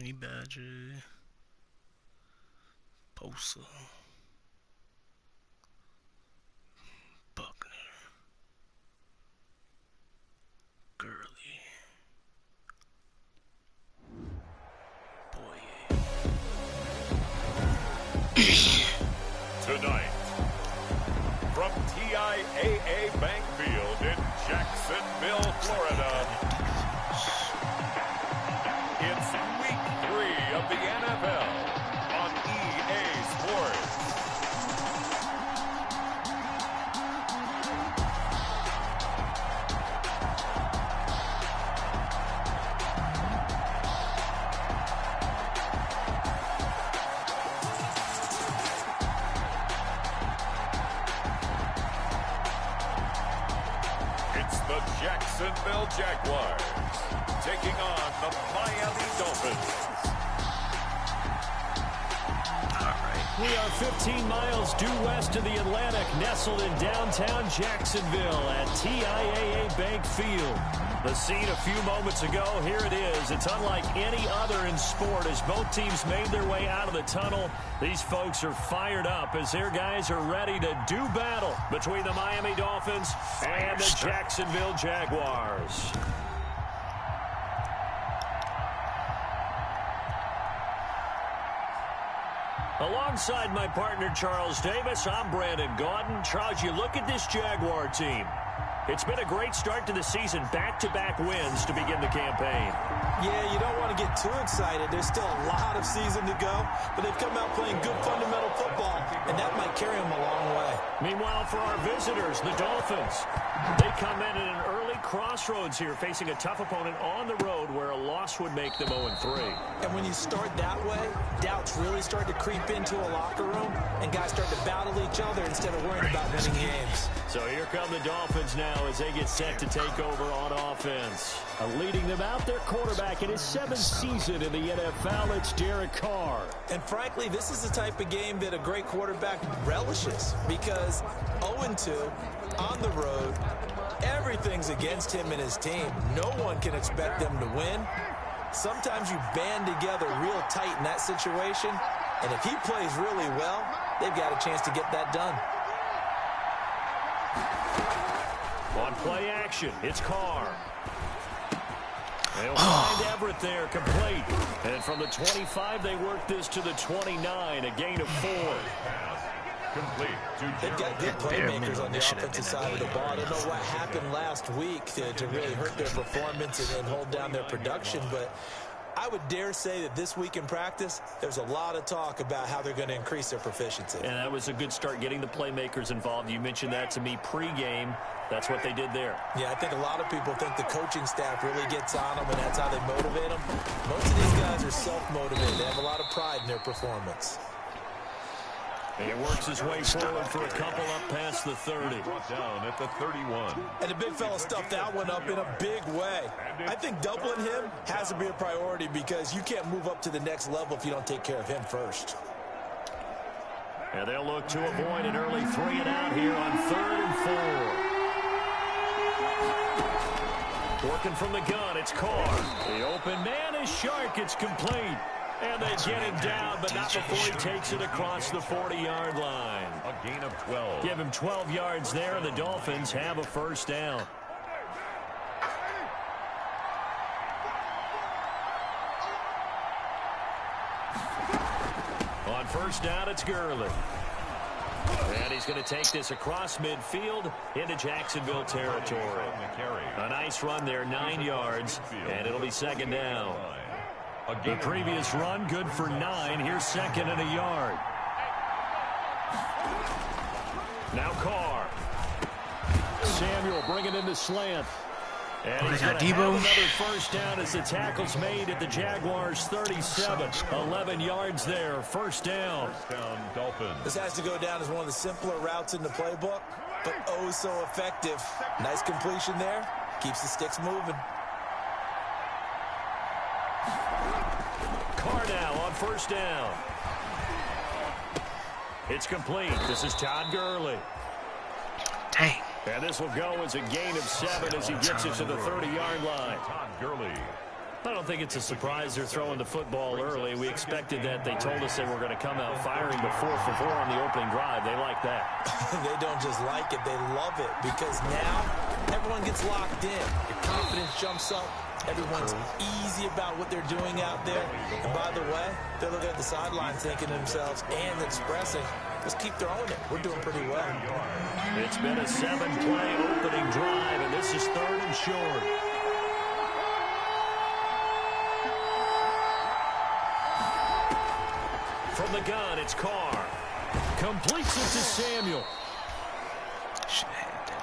Honey Badger, Bosa, Buckner, Gurley, Boye. Tonight, from TIAA Bank Field in Jacksonville, Florida, it's Week 3 of the NFL on EA Sports. It's the Jacksonville Jaguars taking on the Miami Dolphins. We are 15 miles due west of the Atlantic, nestled in downtown Jacksonville at TIAA Bank Field. The scene a few moments ago, here it is. It's unlike any other in sport as both teams made their way out of the tunnel. These folks are fired up as their guys are ready to do battle between the Miami Dolphins and the Jacksonville Jaguars. Alongside my partner, Charles Davis, I'm Brandon Gaudin. Charles, you look at this Jaguar team. It's been a great start to the season, back-to-back wins to begin the campaign. Yeah, you don't want to get too excited. There's still a lot of season to go, but they've come out playing good fundamental football, and that might carry them a long way. Meanwhile, for our visitors, the Dolphins, they come in at an early crossroads here, facing a tough opponent on the road where a loss would make them 0-3. And when you start that way, doubts really start to creep into a locker room, and guys start to battle each other instead of worrying about winning games. So here come the Dolphins now as they get set to take over on offense. Leading them out, their quarterback in his 7th season in the NFL, it's Derek Carr. And frankly, this is the type of game that a great quarterback relishes because 0-2 on the road, everything's against him and his team. No one can expect them to win. Sometimes you band together real tight in that situation, and if he plays really well, they've got a chance to get that done. On play action, it's Carr. They'll find Everett there, complete. And from the 25, they work this to the 29, a gain of 4. Complete. They've got good playmakers on the offensive side of the ball. I don't know what happened last week to really hurt their performance and hold down their production, but I would dare say that this week in practice, there's a lot of talk about how they're going to increase their proficiency. And that was a good start getting the playmakers involved. You mentioned that to me pregame. That's what they did there. Yeah, I think a lot of people think the coaching staff really gets on them, and that's how they motivate them. Most of these guys are self-motivated. They have a lot of pride in their performance. He works his way forward for a couple up past the 30. Brought down at the 31. And the big fella stuffed that one up in a big way. I think doubling him has to be a priority because you can't move up to the next level if you don't take care of him first. And they'll look to avoid an early 3-and-out here on 3rd and 4. Working from the gun, it's Carr. The open man is Shark. It's complete. And they get him down, but not before he takes it across the 40-yard line. A gain of 12. Give him 12 yards there, and the Dolphins have a first down. On first down, it's Gurley. And he's going to take this across midfield into Jacksonville territory. A nice run there, 9 yards, and it'll be second down. The previous run, good for 9. Here's second and a yard. Now Carr. Samuel bringing in the slant. And he's going to have another first down as the tackle's made at the Jaguars' 37. 11 yards there, first down. Dolphins. This has to go down as one of the simpler routes in the playbook, but oh so effective. Nice completion there. Keeps the sticks moving. Carr now on first down. It's complete. This is Todd Gurley. Dang. And this will go as a gain of 7 as he gets it to the 30-yard line. Todd Gurley. I don't think it's a surprise they're throwing the football early. We expected that. They told us they were going to come out firing the 4 for 4 on the opening drive. They like that. They don't just like it, they love it, because now everyone gets locked in. Your confidence jumps up. Everyone's easy about what they're doing out there. And by the way, they're looking at the sideline thinking to themselves and expressing, let's keep throwing it. We're doing pretty well. It's been a 7-play opening drive, and this is 3rd and short. From the gun, it's Carr. Completes it to Samuel.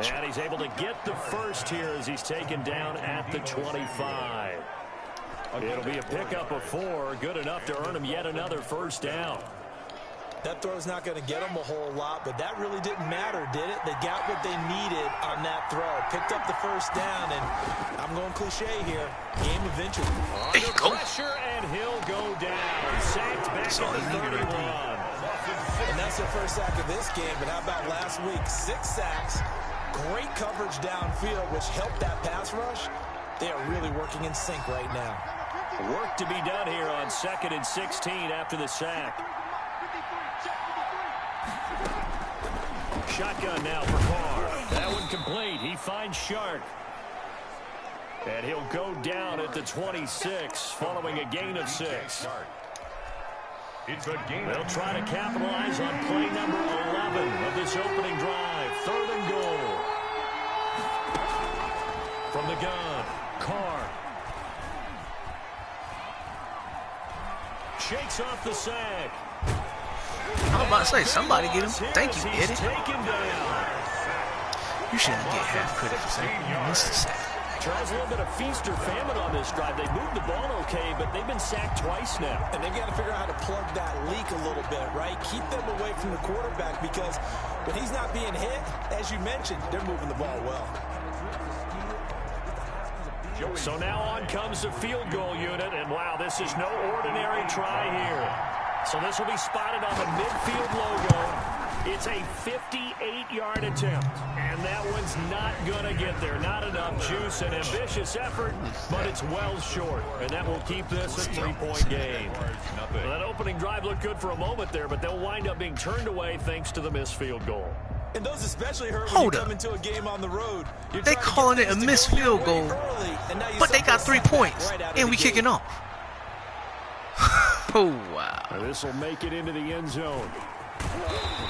And he's able to get the first here as he's taken down at the 25. It'll be a pickup of 4, good enough to earn him yet another first down. That throw's not going to get them a whole lot, but that really didn't matter, did it? They got what they needed on that throw. Picked up the first down, and I'm going cliche here. Game of inches. There you go. Pressure, and he'll go down. Sacked back at the 31. And that's their first sack of this game, but how about last week? 6 sacks, great coverage downfield, which helped that pass rush. They are really working in sync right now. Work to be done here on 2nd and 16 after the sack. Shotgun now for Carr. That one complete. He finds Shark. And he'll go down at the 26 following a gain of 6. They'll try to capitalize on play number 11 of this opening drive. 3rd and goal. From the gun, Carr. Shakes off the sack. I was about to say, somebody get him. Thank you, Eddie. You shouldn't get half credit for saying you missed the sack. Tries a little bit of feast or famine on this drive. They moved the ball okay, but they've been sacked twice now. And they've got to figure out how to plug that leak a little bit, right? Keep them away from the quarterback, because when he's not being hit, as you mentioned, they're moving the ball well. So now on comes the field goal unit, and wow, this is no ordinary try here. So this will be spotted on the midfield logo. It's a 58-yard attempt, and that one's not going to get there. Not enough juice, an ambitious effort, but it's well short, and that will keep this a 3-point game. Well, that opening drive looked good for a moment there, but they'll wind up being turned away thanks to the missed field goal. And those especially hurt when you come into a game on the road. They calling it a missed field goal, but they got 3 points, and we kicking off. Oh, wow. This will make it into the end zone.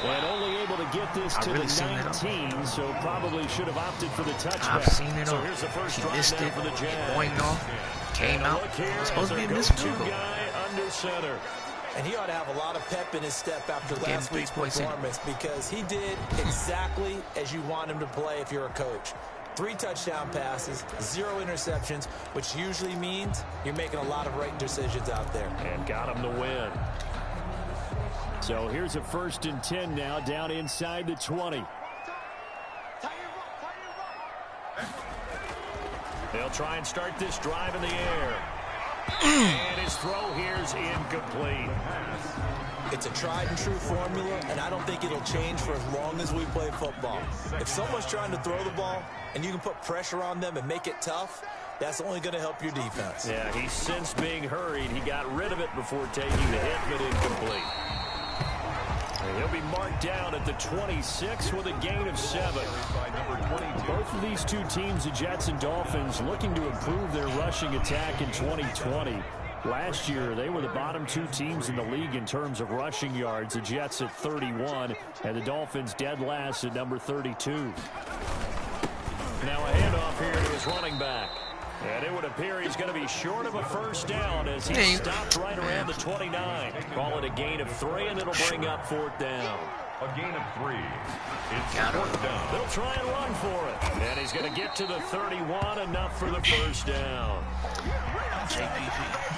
And only able to get this to the 19, so probably should have opted for the touchback. I've seen it so all. Here's the first He drive missed now it, for the Jags. pointing off, came out. It's supposed to be a missed field goal. Guy under center. And he ought to have a lot of pep in his step after last week's performance, because he did exactly as you want him to play if you're a coach. 3 touchdown passes, 0 interceptions, which usually means you're making a lot of right decisions out there. And got him the win. So here's a 1st and 10 now, down inside the 20. They'll try and start this drive in the air. And his throw here's incomplete. It's a tried and true formula, and I don't think it'll change for as long as we play football. If someone's trying to throw the ball and you can put pressure on them and make it tough, that's only going to help your defense. Yeah, he sensed being hurried. He got rid of it before taking the hit, but incomplete. And he'll be marked down at the 26 with a gain of 7. Both of these two teams, the Jets and Dolphins, looking to improve their rushing attack in 2020. Last year, they were the bottom 2 teams in the league in terms of rushing yards. The Jets at 31, and the Dolphins dead last at number 32. Now a handoff here to his running back. And it would appear he's going to be short of a first down as he stopped right around the 29. Call it a gain of 3, and it'll bring up 4th down. A gain of 3. It's 4th down. They'll try and run for it. And he's going to get to the 31, enough for the first down. JPP.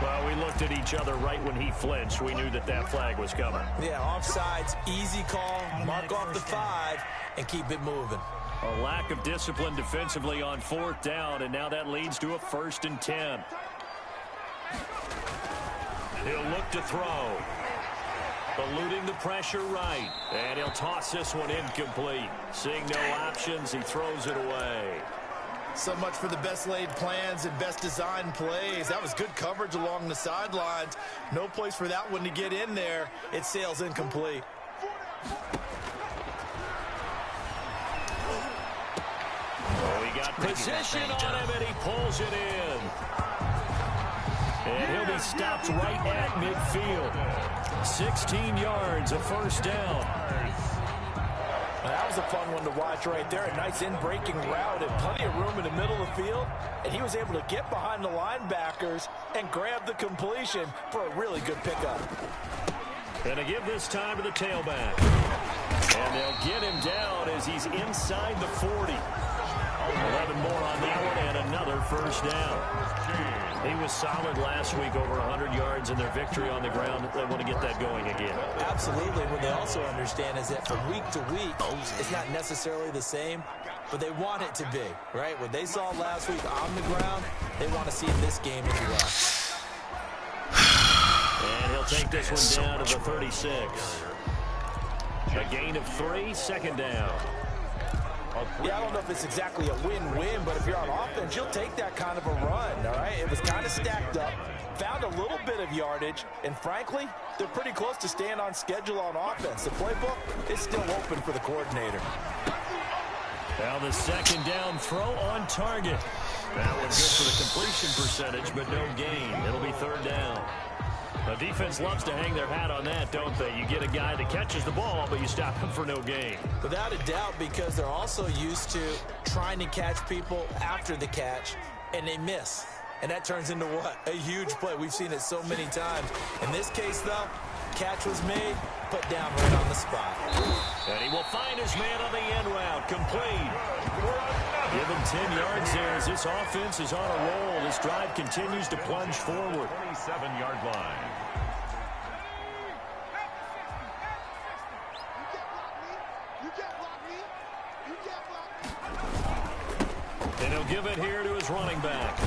Well, we looked at each other right when he flinched. We knew that that flag was coming. Yeah, offsides, easy call, mark off the 5, and keep it moving. A lack of discipline defensively on 4th down, and now that leads to a 1st and 10. He'll look to throw. Eluding the pressure right. And he'll toss this one incomplete. Seeing no options, he throws it away. So much for the best laid plans and best designed plays. That was good coverage along the sidelines. No place for that one to get in there. It sails incomplete. Oh, he got position on him, and he pulls it in. And he'll be stopped right at midfield. 16 yards, a first down. That was a fun one to watch right there. A nice in-breaking route and plenty of room in the middle of the field. And he was able to get behind the linebackers and grab the completion for a really good pickup. And to give this time to the tailback. And they'll get him down as he's inside the 40. 11 more on that one and another first down. He was solid last week, over 100 yards in their victory on the ground. They want to get that going again. Absolutely. What they also understand is that from week to week, it's not necessarily the same, but they want it to be, right? What they saw last week on the ground, they want to see in this game as well. And he'll take this one down to the 36. A gain of 3, second down. Yeah, I don't know if it's exactly a win-win, but if you're on offense, you'll take that kind of a run, all right? It was kind of stacked up, found a little bit of yardage, and frankly, they're pretty close to staying on schedule on offense. The playbook is still open for the coordinator. Now the second down throw on target. That one's good for the completion percentage, but no gain. It'll be third down. The defense loves to hang their hat on that, don't they? You get a guy that catches the ball, but you stop him for no gain. Without a doubt, because they're also used to trying to catch people after the catch, and they miss. And that turns into what? A huge play. We've seen it so many times. In this case, though, catch was made, put down right on the spot. And he will find his man on the end route. Complete. Give him 10 yards there as this offense is on a roll. This drive continues to plunge forward. 27-yard line. And he'll give it here to his running back.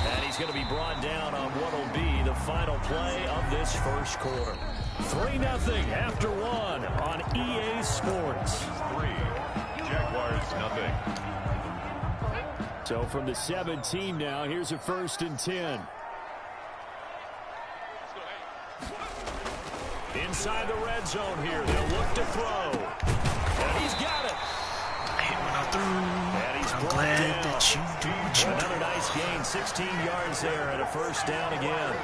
And he's going to be brought down on what will be the final play of this first quarter. 3-0 after 1 on EA Sports. 3, Jaguars nothing. So from the 17 now, here's a 1st and 10. Inside the red zone here, they'll look to throw. And he's got it. And he's I'm glad that you do what you do. Another nice gain, 16 yards there and a first down again.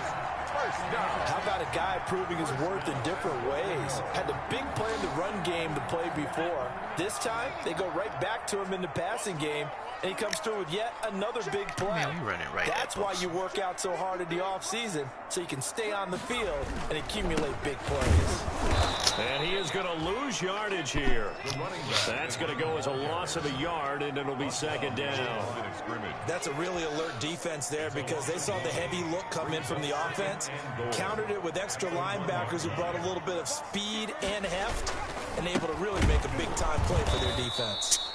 How about a guy proving his worth in different ways? Had the big play in the run game to play before. This time, they go right back to him in the passing game, and he comes through with yet another big play. Man, we run it right. That's why you work out so hard in the offseason, so you can stay on the field and accumulate big plays. And he is going to lose yardage here. That's going to go as a loss of a yard, and it'll be second down. That's a really alert defense there because they saw the heavy look come in from the offense, countered it with extra linebackers who brought a little bit of speed and heft, and able to really make a big-time play for their defense.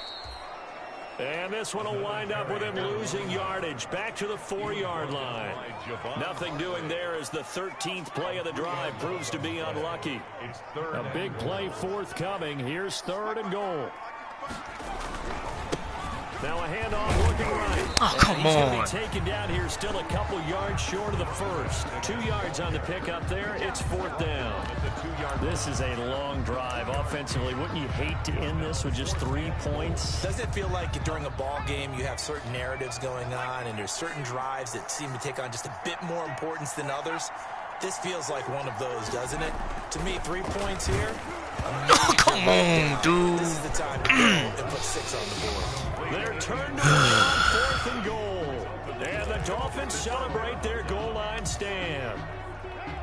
And this one will wind up with him losing yardage back to the 4-yard line. Nothing doing there as the 13th play of the drive proves to be unlucky. A big play forthcoming. Here's 3rd and goal. Now a handoff looking right. Oh, come on. He's going to be taken down here, still a couple yards short of the first. 2 yards on the pickup there. It's 4th down. This is a long drive offensively. Wouldn't you hate to end this with just 3 points? Doesn't it feel like during a ball game you have certain narratives going on and there's certain drives that seem to take on just a bit more importance than others? This feels like one of those, doesn't it? To me, 3 points here. Oh, come on, dude. This is the time to go and put 6 on the board. They're turned away on 4th and goal. And the Dolphins celebrate their goal line stand.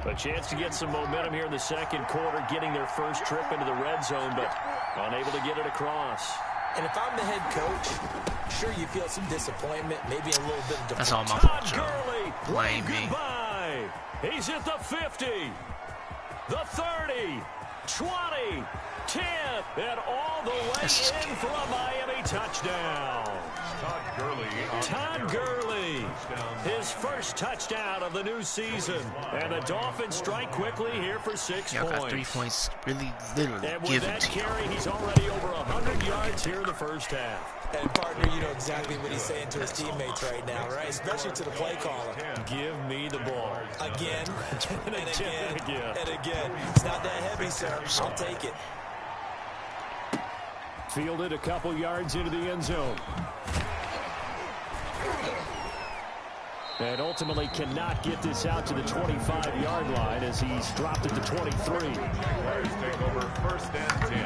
A chance to get some momentum here in the second quarter, getting their first trip into the red zone, but unable to get it across. And if I'm the head coach, sure you feel some disappointment, maybe a little bit of That's all my Todd fault, Joe. Gurley, Blame me. goodbye. He's at the 50, the 30, 20, 10, and all the way in for a Miami touchdown. Todd Gurley. Todd Gurley His first touchdown of the new season. And the Dolphins strike quickly here for 6 Y'all points. got 3 points really literally And with given that to you. carry, he's already over 100 yards here in the first half. And partner, you know exactly what he's saying to his teammates right now, right? Especially to the play caller. Give me the ball. Again, and again, and again. and again. It's not that heavy, sir. I'll take it. Fielded a couple yards into the end zone. And ultimately cannot get this out to the 25-yard line as he's dropped it to 23. Jaguars take over 1st and 10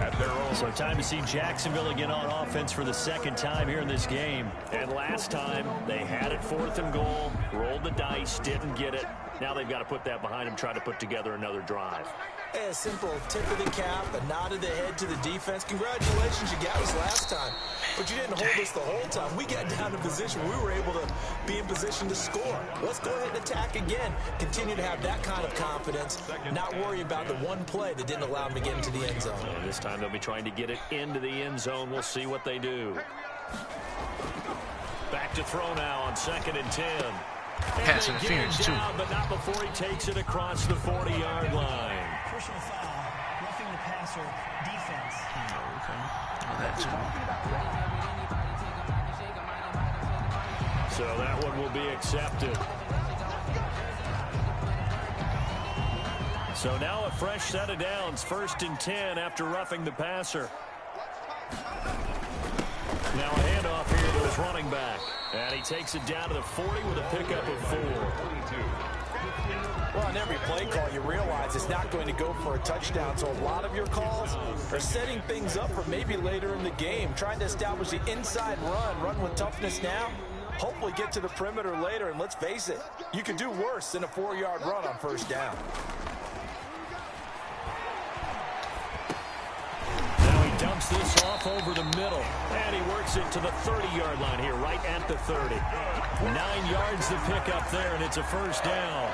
at their own. So time to see Jacksonville again on offense for the second time here in this game. And last time they had it 4th and goal, rolled the dice, didn't get it. Now they've got to put that behind them, try to put together another drive. Hey, a simple tip of the cap, a nod of the head to the defense. Congratulations, you got us last time. But you didn't hold us the whole time. We got down to position. We were able to be in position to score. Let's go ahead and attack again. Continue to have that kind of confidence, not worry about the one play that didn't allow them to get into the end zone. And this time they'll be trying to get it into the end zone. We'll see what they do. Back to throw now on 2nd and 10. Pass interference, too. But not before he takes it across the 40-yard line. Personal foul, roughing the passer, defense. Oh, okay. Oh, that too. So that one will be accepted. So now a fresh set of downs, 1st and 10 after roughing the passer. Now a handoff here to his running back. And he takes it down to the 40 with a pickup of 4. Well, on every play call, you realize it's not going to go for a touchdown. So a lot of your calls are setting things up for maybe later in the game, trying to establish the inside run with toughness now. Hopefully get to the perimeter later, and let's face it, you can do worse than a 4-yard run on 1st down. Dumps this off over the middle, and he works it to the 30-yard line here, right at the 30. 9 yards to pick up there, and it's a 1st down.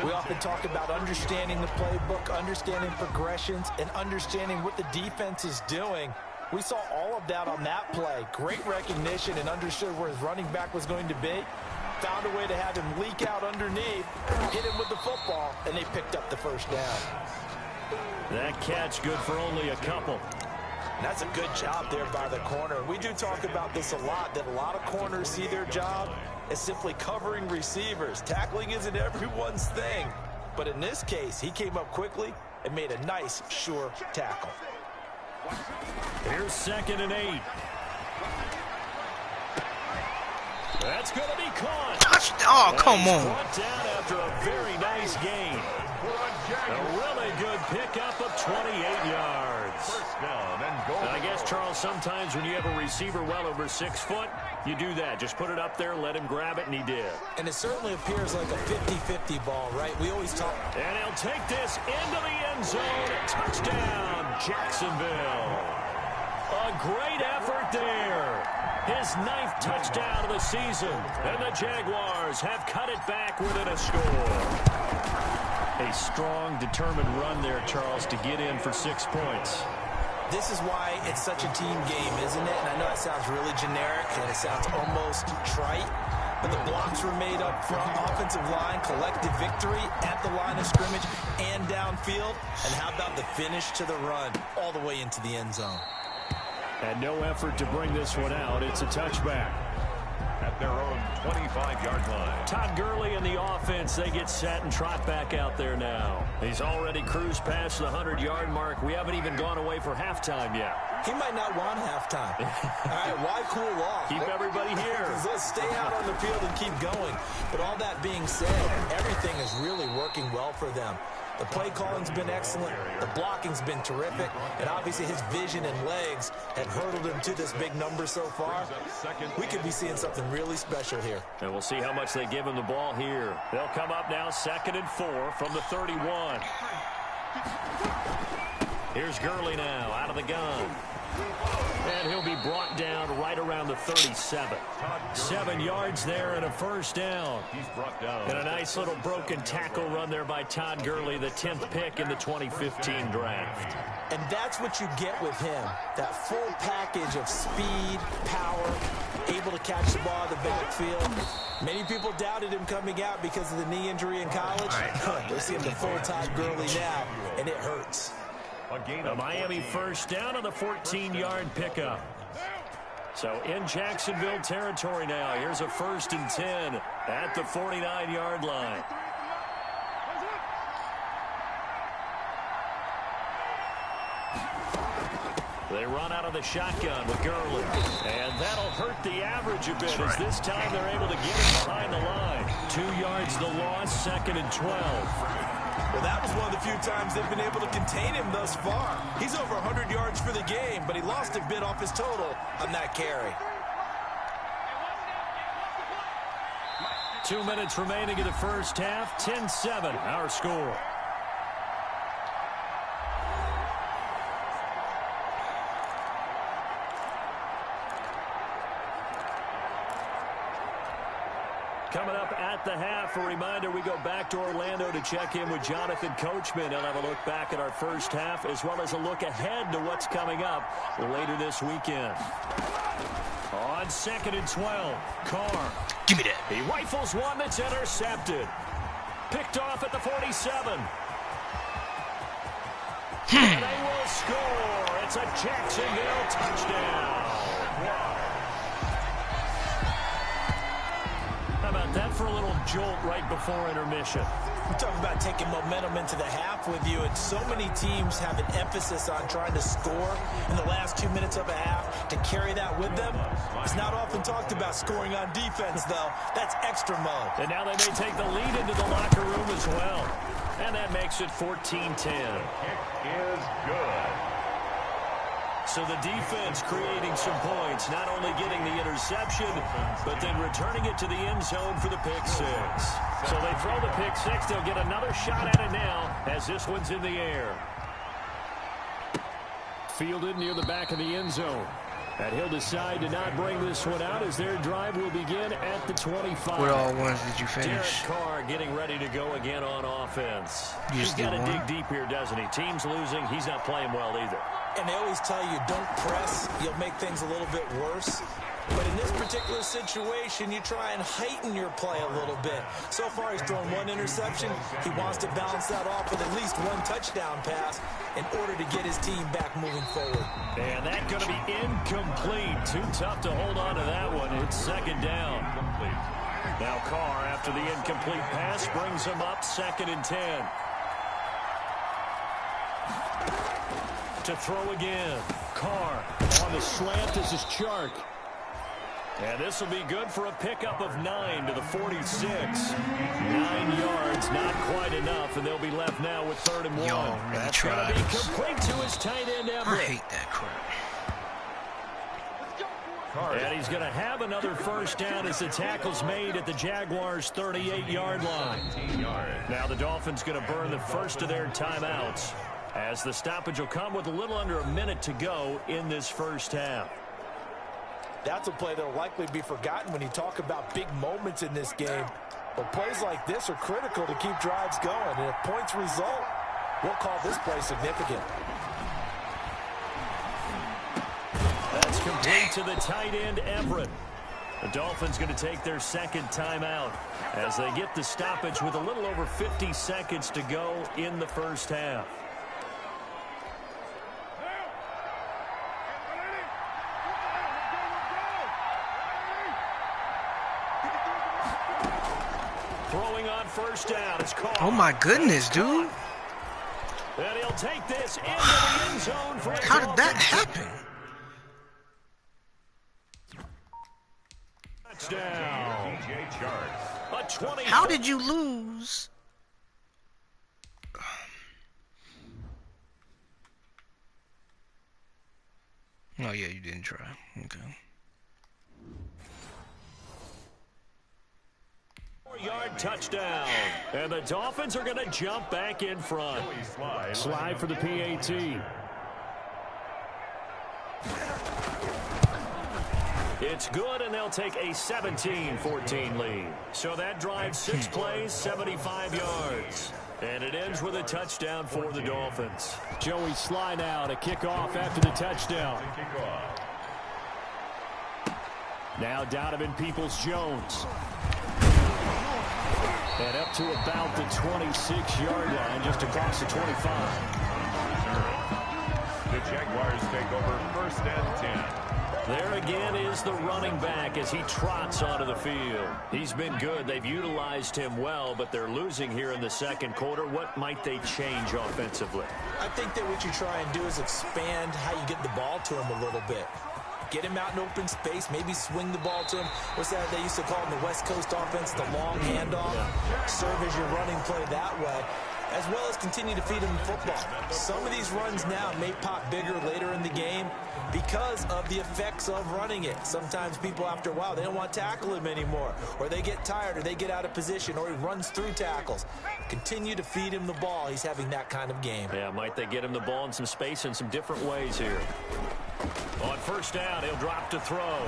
We often talk about understanding the playbook, understanding progressions, and understanding what the defense is doing. We saw all of that on that play. Great recognition and understood where his running back was going to be. Found a way to have him leak out underneath, hit him with the football, and they picked up the 1st down. That catch good for only a couple. That's a good job there by the corner. We do talk about this a lot, that a lot of corners see their job as simply covering receivers. Tackling isn't everyone's thing. But in this case, he came up quickly and made a nice, sure tackle. Here's 2nd and 8. That's going to be caught. Touchdown. Oh, come on. Brought down after a very nice gain. A really good pickup of 28 yards. 1st down and goal. And I guess, Charles, sometimes when you have a receiver well over 6 foot, you do that. Just put it up there, let him grab it, and he did. And it certainly appears like a 50-50 ball, right? We always talk. And he'll take this into the end zone. Touchdown, Jacksonville. A great effort there. His 9th touchdown of the season. And the Jaguars have cut it back within a score. A strong, determined run there, Charles, to get in for 6 points. This is why it's such a team game, isn't it? And I know it sounds really generic and it sounds almost trite, but the blocks were made up front, offensive line, collective victory at the line of scrimmage and downfield. And how about the finish to the run all the way into the end zone? And no effort to bring this one out. It's a touchback. At their own 25-yard line. Todd Gurley and the offense, they get set and trot back out there now. He's already cruised past the 100-yard mark. We haven't even gone away for halftime yet. He might not want halftime. All right, why cool off? Keep everybody here. Let's stay out on the field and keep going. But all that being said, everything is really working well for them. The play calling's been excellent. The blocking's been terrific. And obviously his vision and legs have hurdled him to this big number so far. We could be seeing something really special here. And we'll see how much they give him the ball here. They'll come up now 2nd and 4 from the 31. Here's Gurley now out of the gun. And he'll be brought down right around the 37. 7 yards there and a first down. He's brought down. And a nice little broken tackle run there by Todd Gurley, the 10th pick in the 2015 draft. And that's what you get with him. That full package of speed, power, able to catch the ball in the backfield. Many people doubted him coming out because of the knee injury in college. They're seeing the full Todd Gurley now, and it hurts. A Miami first down on the 14-yard pickup. So in Jacksonville territory now. Here's a 1st and 10 at the 49-yard line. They run out of the shotgun with Gurley. And that'll hurt the average a bit as this time they're able to get him behind the line. 2 yards the loss, 2nd and 12. Well, that was one of the few times they've been able to contain him thus far. He's over 100 yards for the game, but he lost a bit off his total on that carry. 2 minutes remaining in the first half. 10-7, our score. Coming up at the half, a reminder, we go back to Orlando to check in with Jonathan Coachman. He'll have a look back at our first half as well as a look ahead to what's coming up later this weekend. On 2nd and 12, Carr. Give me that. He rifles one that's intercepted. Picked off at the 47. And they will score. It's a Jacksonville touchdown. How about that for a little jolt right before intermission? We talk about taking momentum into the half with you, and so many teams have an emphasis on trying to score in the last 2 minutes of a half to carry that with them. It's not often talked about scoring on defense, though. That's extra mode. And now they may take the lead into the locker room as well. And that makes it 14-10. Kick is good. So the defense creating some points, not only getting the interception, but then returning it to the end zone for the pick six. So they throw the pick six. They'll get another shot at it now as this one's in the air. Fielded near the back of the end zone. And he'll decide to not bring this one out as their drive will begin at the 25. What all ones did you finish? Derek Carr getting ready to go again on offense. You He's got to dig deep here, doesn't he? Team's losing. He's not playing well either. And they always tell you, don't press. You'll make things a little bit worse. But in this particular situation, you try and heighten your play a little bit. So far, he's thrown one interception. He wants to balance that off with at least one touchdown pass in order to get his team back moving forward. And that's going to be incomplete. Too tough to hold on to that one. It's 2nd down. Now Carr, after the incomplete pass, brings him up 2nd and 10. To throw again. Carr on the slant. This is Chark. And this will be good for a pickup of 9 to the 46. 9 yards, not quite enough, and they'll be left now with 3rd and 1. Y'all really That's going to be tries. complete to his tight end, I Everett. hate that crap. And he's going to have another first down as the tackle's made at the Jaguars' 38-yard line. Now the Dolphins going to burn the first of their timeouts as the stoppage will come with a little under a minute to go in this first half. That's a play that will likely be forgotten when you talk about big moments in this game. But plays like this are critical to keep drives going. And if points result, we'll call this play significant. That's complete to the tight end, Everett. The Dolphins going to take their 2nd timeout as they get the stoppage with a little over 50 seconds to go in the first half. Throwing on first down. It's Carr. Oh my goodness, dude. And he'll take this into the end zone for a How did that Dolphins happen? touchdown. A 20. How did you lose? Oh yeah, you didn't try. Okay. 4-yard touchdown. And the Dolphins are going to jump back in front. Slide for the PAT. It's good, and they'll take a 17-14 lead. So that drive, 6 plays, 75 yards. And it ends with a touchdown for the Dolphins. Joey Sly now to kick off after the touchdown. Now Donovan Peoples-Jones. And up to about the 26-yard line, just across the 25. The Jaguars take over 1st and 10. There again is the running back as he trots onto the field. He's been good. They've utilized him well, but they're losing here in the second quarter. What might they change offensively? I think that what you try and do is expand how you get the ball to him a little bit. Get him out in open space, maybe swing the ball to him. What's that they used to call in the West Coast offense, the long handoff? Serve as your running play that way, as well as continue to feed him the football. Some of these runs now may pop bigger later in the game because of the effects of running it. Sometimes people, after a while, they don't want to tackle him anymore, or they get tired, or they get out of position, or he runs through tackles. Continue to feed him the ball. He's having that kind of game. Yeah, might they get him the ball in some space in some different ways here. On 1st down, he'll drop to throw.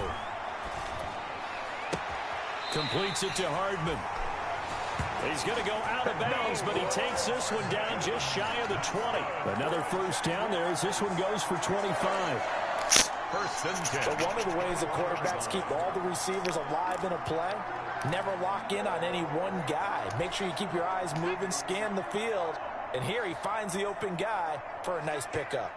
Completes it to Hardman. He's going to go out of bounds, but he takes this one down just shy of the 20. Another 1st down there as this one goes for 25. 1st and 10. But one of the ways that quarterbacks keep all the receivers alive in a play, never lock in on any one guy. Make sure you keep your eyes moving, scan the field, and here he finds the open guy for a nice pickup.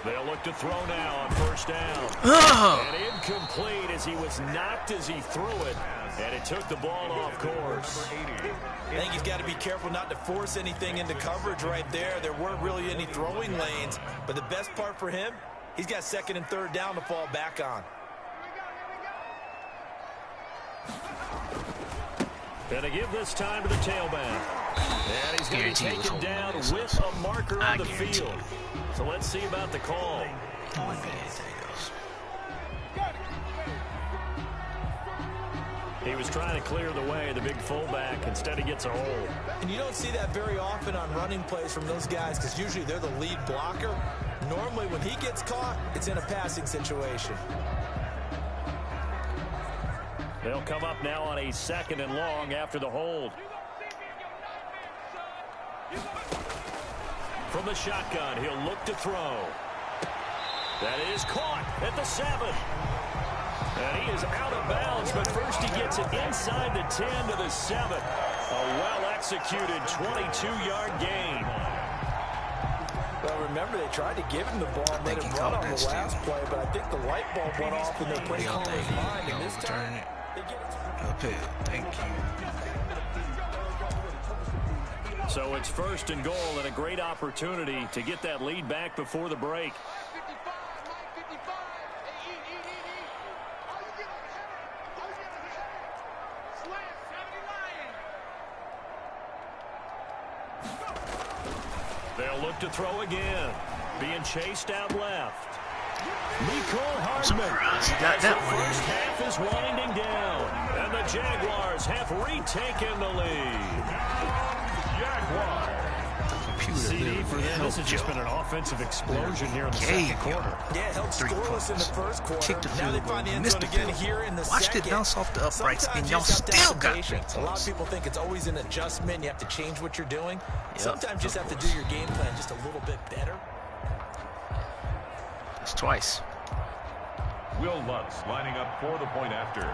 They'll look to throw now on 1st down. And incomplete as he was knocked as he threw it. And it took the ball off course. I think he's got to be careful not to force anything into coverage right there. There weren't really any throwing lanes. But the best part for him, he's got 2nd and 3rd down to fall back on. Going to give this time to the tailback. And he's going to be taken down with a marker on the field. So let's see about the call. He was trying to clear the way, the big fullback. Instead, he gets a hold. And you don't see that very often on running plays from those guys because usually they're the lead blocker. Normally, when he gets caught, it's in a passing situation. They'll come up now on a 2nd and long after the hold. From the shotgun, he'll look to throw. That is caught at the 7. And he is out of bounds, but first he gets it inside the 10 to the 7. A well-executed 22-yard gain. Well, remember, they tried to give him the ball and let him run on the last play, but I think the light bulb went off in their play caller's mind. And this time, they get it. Thank you. So it's 1st and goal and a great opportunity to get that lead back before the break. They'll look to throw again. Being chased out left. Mecole Hardman. Got that one. First half is winding down. And the Jaguars have retaken the lead. CD for them. This has just been an offensive explosion here in the second quarter. Yeah, held scoreless in the first quarter. Kicked the Now they field find the goal. end Missed zone the again field here in the Watched second. it bounce off the uprights, Sometimes and you y'all just have to still have got 3 patience. A lot of points. people think it's always an adjustment. You have to change what you're doing. Yep, Sometimes you just have to do your game plan just a little bit better. That's twice. Will Lutz lining up for the point after.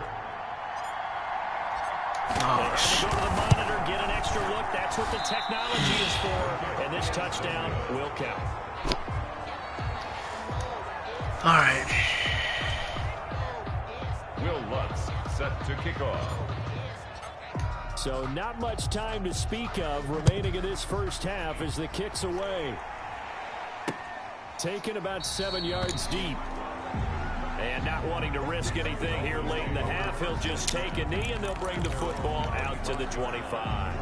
They have to go to the monitor, get an extra look. That's what the technology is for. And this touchdown will count. All right. Will Lutz set to kick off. So not much time to speak of remaining in this first half as the kick's away. Taken about 7 yards deep. And not wanting to risk anything here late in the half, he'll just take a knee and they'll bring the football out to the 25.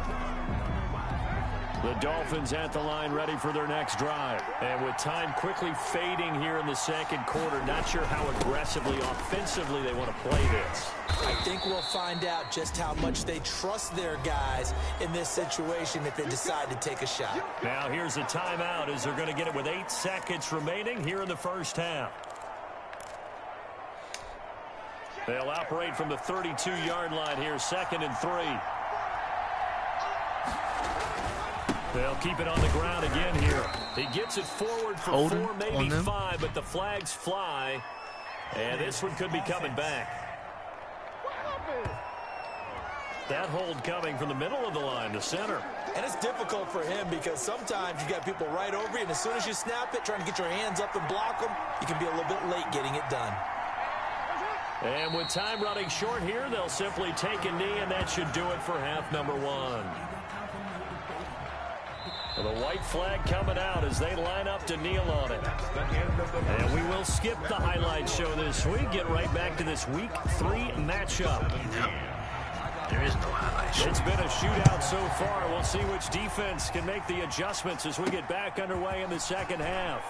The Dolphins at the line ready for their next drive. And with time quickly fading here in the second quarter, not sure how aggressively, offensively they want to play this. I think we'll find out just how much they trust their guys in this situation if they decide to take a shot. Now here's a timeout as they're going to get it with 8 seconds remaining here in the first half. They'll operate from the 32-yard line here, 2nd and 3. They'll keep it on the ground again here. He gets it forward for 4, maybe 5, but the flags fly. And this one could be coming back. That hold coming from the middle of the line to center. And it's difficult for him because sometimes you got people right over you, and as soon as you snap it, trying to get your hands up and block them, you can be a little bit late getting it done. And with time running short here, they'll simply take a knee, and that should do it for half number 1. Well, the white flag coming out as they line up to kneel on it. And we will skip the highlight show this week. Get right back to this Week 3 matchup. There is no highlight show. It's been a shootout so far. We'll see which defense can make the adjustments as we get back underway in the second half.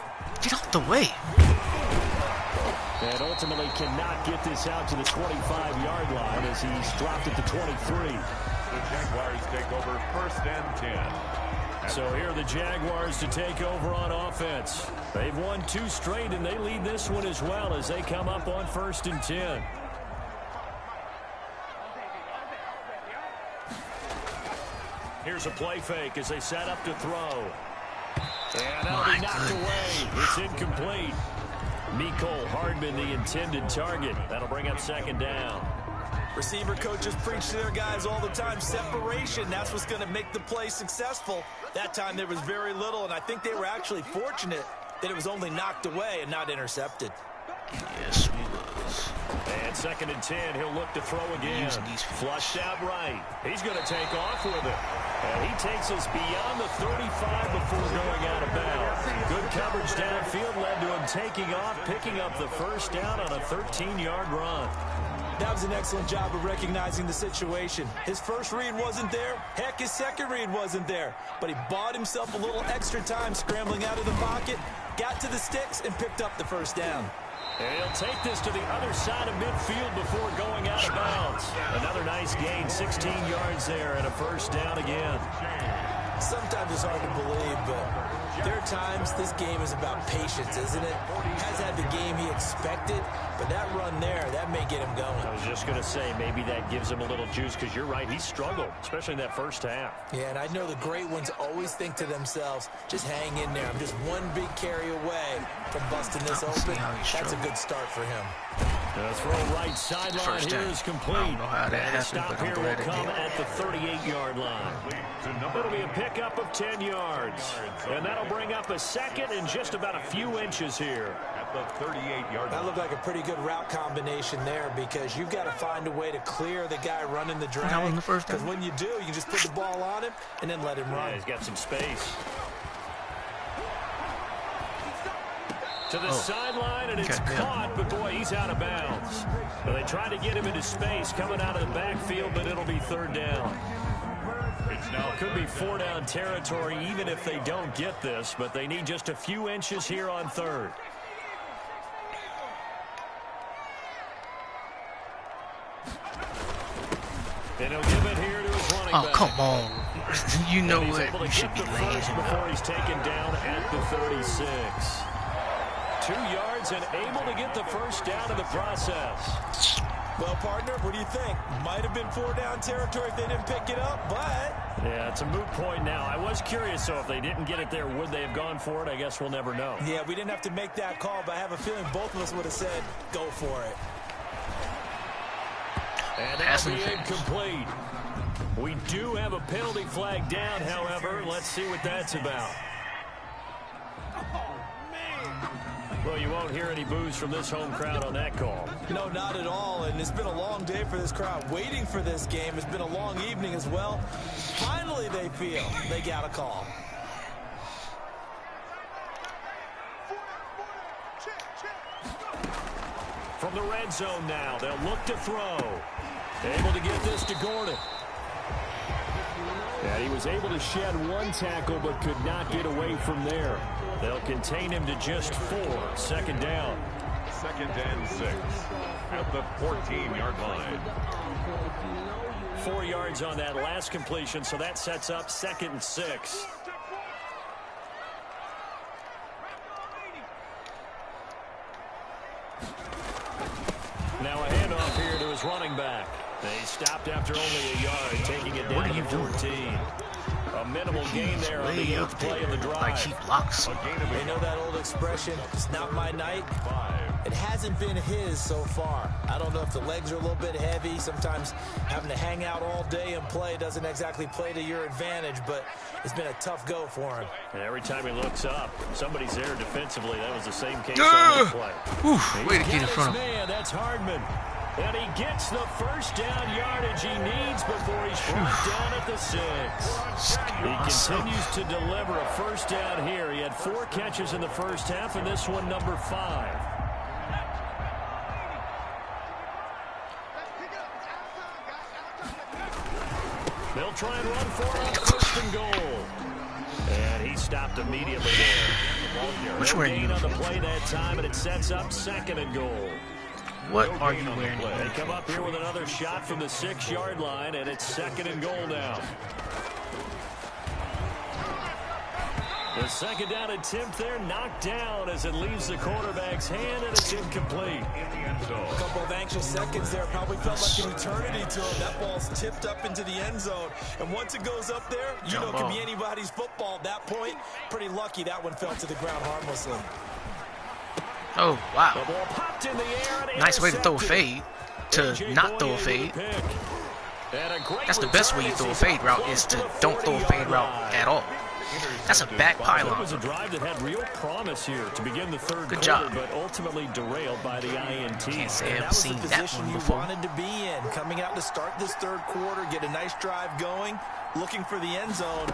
Get out the way. And ultimately cannot get this out to the 25-yard line as he's dropped it to 23. The Jaguars take over 1st and 10. So here are the Jaguars to take over on offense. They've won 2 straight, and they lead this one as well as they come up on 1st and 10. Here's a play fake as they set up to throw. And that'll be knocked away. It's incomplete. Mecole Hardman, the intended target. That'll bring up 2nd down. Receiver coaches preach to their guys all the time. Separation, that's what's going to make the play successful. That time there was very little, and I think they were actually fortunate that it was only knocked away and not intercepted. Yes, we was. And 2nd and 10, he'll look to throw again. Flushed out right. He's going to take off with it. And he takes us beyond the 35 before going out of bounds. Good coverage downfield led to him taking off, picking up the 1st down on a 13-yard run. That was an excellent job of recognizing the situation. His first read wasn't there. Heck, his second read wasn't there. But he bought himself a little extra time scrambling out of the pocket, got to the sticks, and picked up the 1st down. And he'll take this to the other side of midfield before going out of bounds. Another nice gain, 16 yards there, and a 1st down again. Sometimes it's hard to believe, but there are times this game is about patience, isn't it? Has had the game he expected, but that run there, that may get him going. I was just going to say, maybe that gives him a little juice, because you're right, he struggled, especially in that 1st half. Yeah, and I know the great ones always think to themselves, just hang in there. I'm just one big carry away from busting this open. That's a good start for him. The throw right sideline here is complete. I don't know how that and happened, stop but here I'm will glad it come did. at the 38-yard line. It'll be a pickup of 10 yards. And that'll bring up a 2nd and just about a few inches here. At the 38-yard line. That looked like a pretty good route combination there because you've got to find a way to clear the guy running the drag. That was the first Because down. when you do, you can just put the ball on him and then let him run. Yeah, he's got some space. To the sideline, and it's caught, but boy, he's out of bounds. Well, they try to get him into space coming out of the backfield, but it'll be 3rd down. Now, it could be 4-down territory even if they don't get this, but they need just a few inches here on 3rd. And he'll give it here to his running back. Oh, come on. You know He's what? able to You should get be the laying first him before up. he's taken down at the 36. 2 yards and able to get the 1st down in the process. Well, partner, what do you think? Might have been 4-down territory if they didn't pick it up, but... Yeah, it's a moot point now. I was curious, so if they didn't get it there, would they have gone for it? I guess we'll never know. Yeah, we didn't have to make that call, but I have a feeling both of us would have said, go for it. And that'll be incomplete. We do have a penalty flag down, however. Let's see what that's about. Well, you won't hear any boos from this home crowd on that call. No, not at all, and it's been a long day for this crowd. Waiting for this game. It's been a long evening as well. Finally, they feel they got a call. From the red zone now, they'll look to throw. Able to get this to Gordon. And he was able to shed 1 tackle but could not get away from there. They'll contain him to just 4. 2nd down. 2nd and 6 at the 14-yard line. 4 yards on that last completion, so that sets up 2nd and 6. Now a handoff here Bills running back. They stopped after only a yard, taking it down to 14. A minimal gain there on the 8th play of the drive. Like he blocks. You know that old expression, it's not my night? It hasn't been his so far. I don't know if the legs are a little bit heavy. Sometimes having to hang out all day and play doesn't exactly play to your advantage, but it's been a tough go for him. And every time he looks up, somebody's there defensively. That was the same case on the play. Oof, way to get in front of him. Man, that's Hardman. And he gets the first down yardage he needs before he's brought down at the 6. He continues to deliver a first down here. He had 4 catches in the first half, and this one number 5. They'll try and run for it on 1st and goal. And he stopped immediately there. Which way are you on the play that time, and it sets up 2nd and goal. What are you wearing? They come up here with another shot from the 6-yard line, and it's 2nd and goal now. The 2nd down attempt there knocked down as it leaves the quarterback's hand, and it's incomplete. A couple of anxious seconds there. Probably felt like an eternity to him. That ball's tipped up into the end zone. And once it goes up there, you know it can be anybody's football at that point. Pretty lucky that one fell to the ground harmlessly. Oh, wow. The ball popped in the air and Nice way to throw a fade to not throw a fade. That's the best way you throw a fade route, is to don't throw a fade route at all. That's a back pylon. It was a drive that had real promise here to begin the 3rd Good quarter, job. but ultimately derailed by the INT. Can't say That I've was seen the that position one you before. wanted to be in. Coming out to start this 3rd quarter, get a nice drive going, looking for the end zone.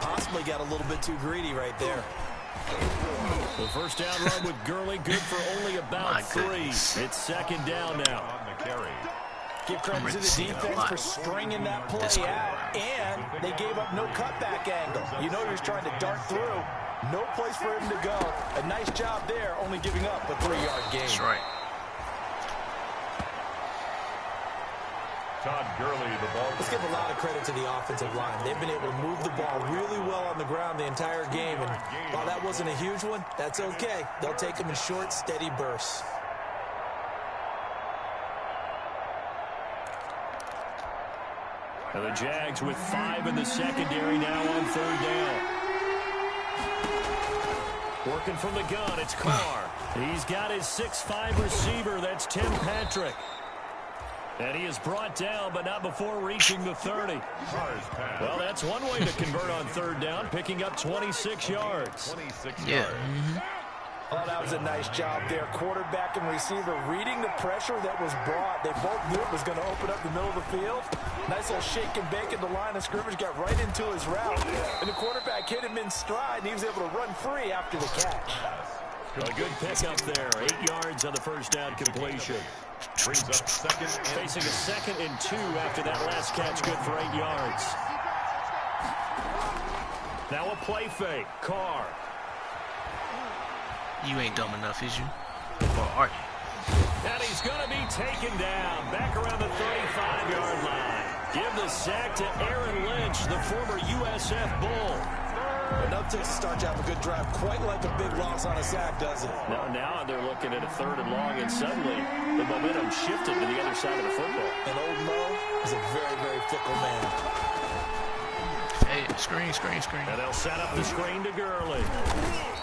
Possibly got a little bit too greedy right there. The first down run with Gurley, good for only about 3. It's 2nd down now. Give credit to the defense for stringing that play out, and they gave up no cutback angle. You know you're trying to dart through. No place for him to go. A nice job there, only giving up a 3-yard gain. That's right. Todd Gurley, the ball. Let's give a lot of credit to the offensive line. They've been able to move the ball really well on the ground the entire game, and while that wasn't a huge one, that's okay. They'll take them in short, steady bursts. And the Jags with 5 in the secondary now on 3rd down. Working from the gun, it's Carr. He's got his 6'5 receiver, that's Tim Patrick. And he is brought down, but not before reaching the 30. Well, that's one way to convert on 3rd down, picking up 26 yards. Yeah. Oh, that was a nice job there. Quarterback and receiver reading the pressure that was brought. They both knew it was going to open up the middle of the field. Nice little shake and bake at the line of scrimmage, got right into his route. And the quarterback hit him in stride, and he was able to run free after the catch. A good pickup there. 8 yards on the first down completion. Brings up 2nd and Facing a 2nd and 2 after that last catch, good for 8 yards. Now a play fake. Carr. You ain't dumb enough, is you? Or are you? And he's going to be taken down back around the 35-yard line. Give the sack to Aaron Lynch, the former USF Bull. Enough to start you have a good drive, quite like a big loss on a sack, doesn't it? Now they're looking at a 3rd and long, and suddenly the momentum shifted to the other side of the football. And old Mo is a very, very fickle man. Hey, screen. And they'll set up the screen to Gurley.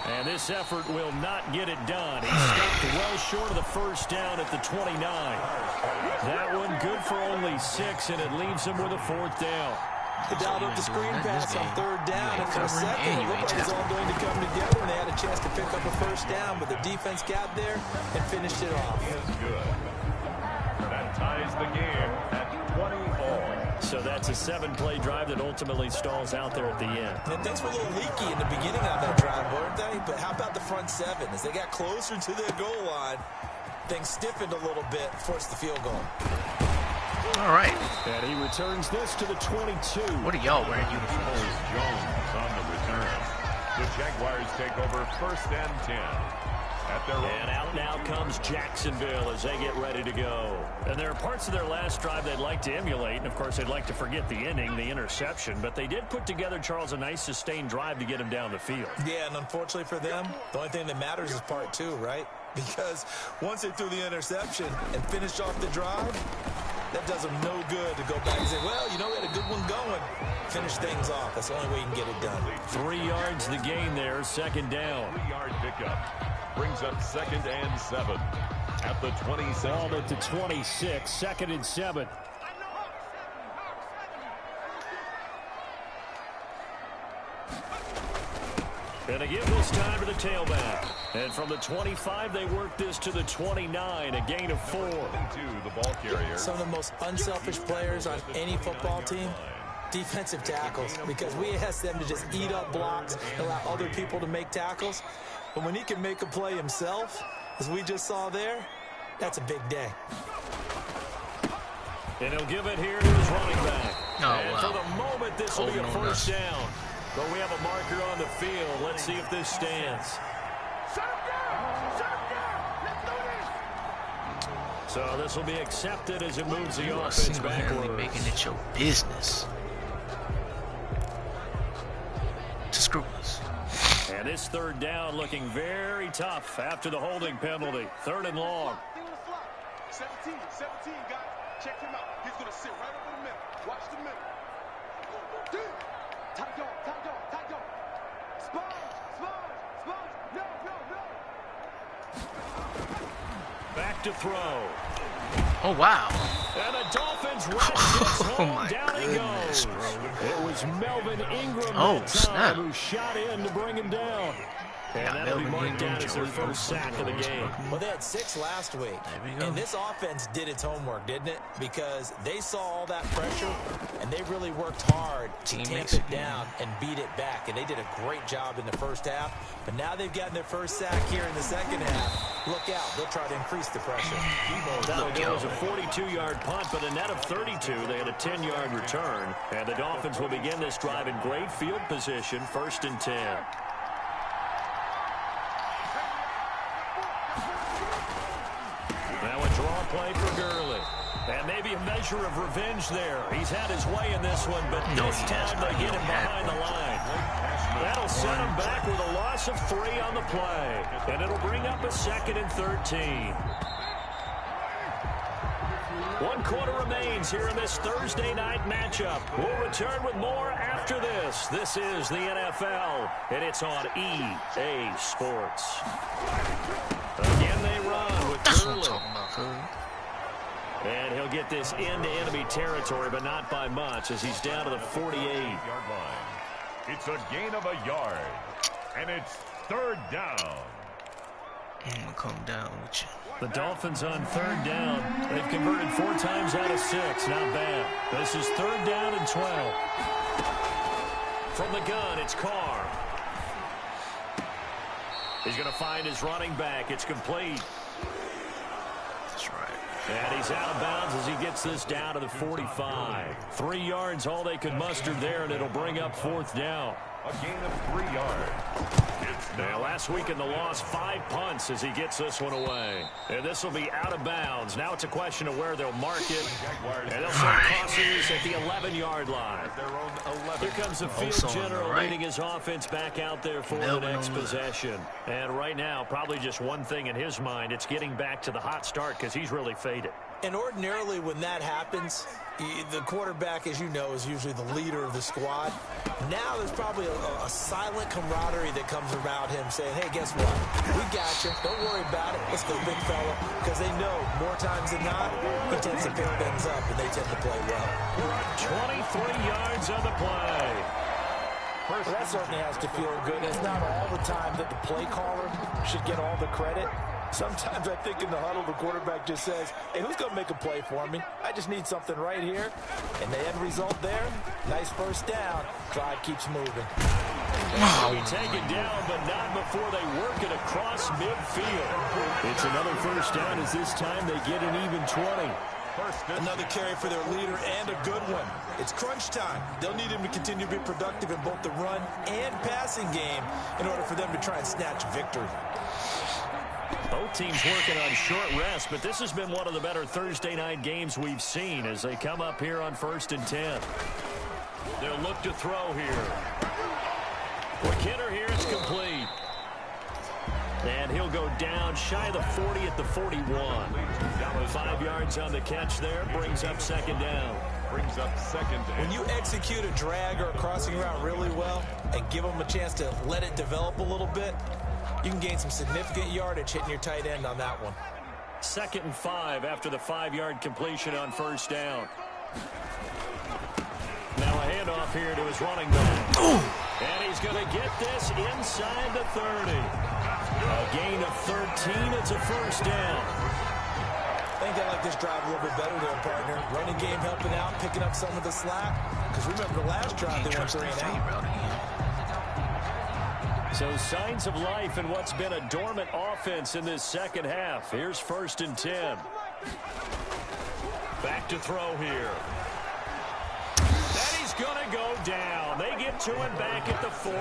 And this effort will not get it done. He stopped well short of the first down at the 29. That one good for only 6, and it leaves him with a 4th down. They dialed up the screen pass on 3rd down, and for a second, it looked like it was all going to come together, and they had a chance to pick up a first down, but the defense got there and finished it off. is good. That ties the game at 20-all. So that's a 7-play drive that ultimately stalls out there at the end. And things were a little leaky in the beginning of that drive, weren't they? But how about the front 7? As they got closer to their goal line, things stiffened a little bit, forced the field goal. All right. And he returns this to the 22. What are y'all wearing uniforms? Jones on the return. The Jaguars take over 1st and 10. At their And out now comes Jacksonville as they get ready to go. And there are parts of their last drive they'd like to emulate. And, of course, they'd like to forget the inning, the interception. But they did put together, Charles, a nice sustained drive to get him down the field. Yeah, and unfortunately for them, the only thing that matters is part 2, right? Because once they threw the interception and finished off the drive, That does them no good to go back and say, well, you know, we had a good one going. Finish things off. That's the only way you can get it done. 3 yards the gain there, 2nd down. 3-yard pickup brings up 2nd and 7 at the 26. Ball at the 26, 2nd and 7. And they give this time to the tailback. And from the 25, they work this to the 29, a gain of 4. Into the ball carrier. Some of the most unselfish players on any football team, defensive tackles, because we ask them to just eat up blocks, allow other people to make tackles. But when he can make a play himself, as we just saw there, that's a big day. And he'll give it here to his running back. Oh, and for the moment, this will be a Holding on first down. But we have a marker on the field. Let's see if this stands. So this will be accepted as it moves the offense backwards. Making it your business to screw us. And this 3rd down looking very tough after the holding penalty. 3rd and long. 17, guys. Check him out. He's going to sit right over the middle. Watch the middle. Tight go. Sponge. No. Back to throw. Oh, wow. And the Dolphins run gets home. Oh, my Down he goodness, goes. bro. It was Melvin Ingram Oh, that snap. time who shot in to bring him down. And that'll be marked down as their first sack of the game. Well, they had 6 last week. And this offense did its homework, didn't it? Because they saw all that pressure, and they really worked hard to tamp it down and beat it back. And they did a great job in the first half. But now they've gotten their first sack here in the second half. Look out. They'll try to increase the pressure. That was a 42-yard punt, but a net of 32. They had a 10-yard return. And the Dolphins will begin this drive in great field position, 1st and 10. Now a draw play for Gurley. And maybe a measure of revenge there. He's had his way in this one, but this time they get him behind the line. That'll set him back with a loss of 3 on the play. And it'll bring up a 2nd and 13. 1 quarter remains here in this Thursday night matchup. We'll return with more after this. This is the NFL, and it's on EA Sports. Again, they run with Gurley. And he'll get this into enemy territory, but not by much, as he's down to the 48-yard line. It's a gain of a yard, and it's 3rd down. I'm going to come down with you. The Dolphins on 3rd down. They've converted 4 times out of 6. Not bad. This is 3rd down and 12. From the gun, it's Carr. He's going to find his running back. It's complete. That's right. And he's out of bounds as he gets this down to the 45. 3 yards, all they could muster there, and it'll bring up 4th down. A gain of 3 yards. Now, last week in the loss, 5 punts as he gets this one away. And this will be out of bounds. Now it's a question of where they'll mark it. And they'll start crossing this at the 11-yard line. Here comes the field general leading his offense back out there for the next possession. And right now, probably just one thing in his mind. It's getting back to the hot start because he's really faded. And ordinarily when that happens, the quarterback, as you know, is usually the leader of the squad. Now there's probably a silent camaraderie that comes around him saying, hey, guess what? We got you. Don't worry about it. Let's go, big fella. Because they know more times than not, he tends to pick things up, and they tend to play well. 23 yards on the play. Well, that certainly has to feel good. It's not all the time that the play caller should get all the credit. Sometimes I think in the huddle, the quarterback just says, hey, who's going to make a play for me? I just need something right here. And the end result there, nice first down. Drive keeps moving. They'll be taken down, but not before they work it across midfield. It's another first down as this time they get an even 20. Another carry for their leader and a good one. It's crunch time. They'll need him to continue to be productive in both the run and passing game in order for them to try and snatch victory. Both teams working on short rest, but this has been one of the better Thursday night games we've seen as they come up here on 1st and 10. They'll look to throw here. Quick hitter here, it's complete. And he'll go go down shy of the 40 at the 41. 5 yards on the catch there, brings up second down. When you execute a drag or a crossing route really well and give them a chance to let it develop a little bit, you can gain some significant yardage hitting your tight end on that one. 2nd and 5 after the 5-yard completion on first down. Now a handoff here to his running back. Ooh. And he's going to get this inside the 30. A gain of 13. It's a first down. I think they like this drive a little bit better there, partner. Running game helping out, picking up some of the slack. Because remember the last drive, they went 3 and out. So signs of life in what's been a dormant offense in this second half. Here's 1st and 10. Back to throw here. And he's going to go down. They get to him back at the 40.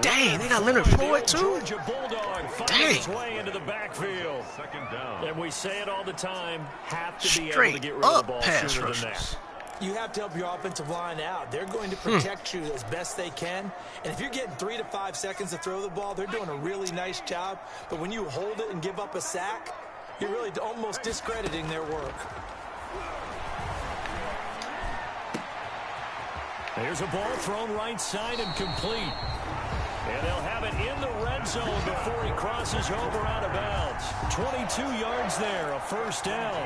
Dang, they got Leonard Floyd too? Georgia Bulldog finds his way into the backfield. 2nd down. And we say it all the time, have to be able Straight to get rid of the up ball pass sooner than rushers. that. You have to help your offensive line out. They're going to protect you as best they can. And if you're getting 3 to 5 seconds to throw the ball, they're doing a really nice job. But when you hold it and give up a sack, you're really almost discrediting their work. Here's a ball thrown right side and complete. And they'll have it in the red zone before he crosses over out of bounds. 22 yards there, a first down.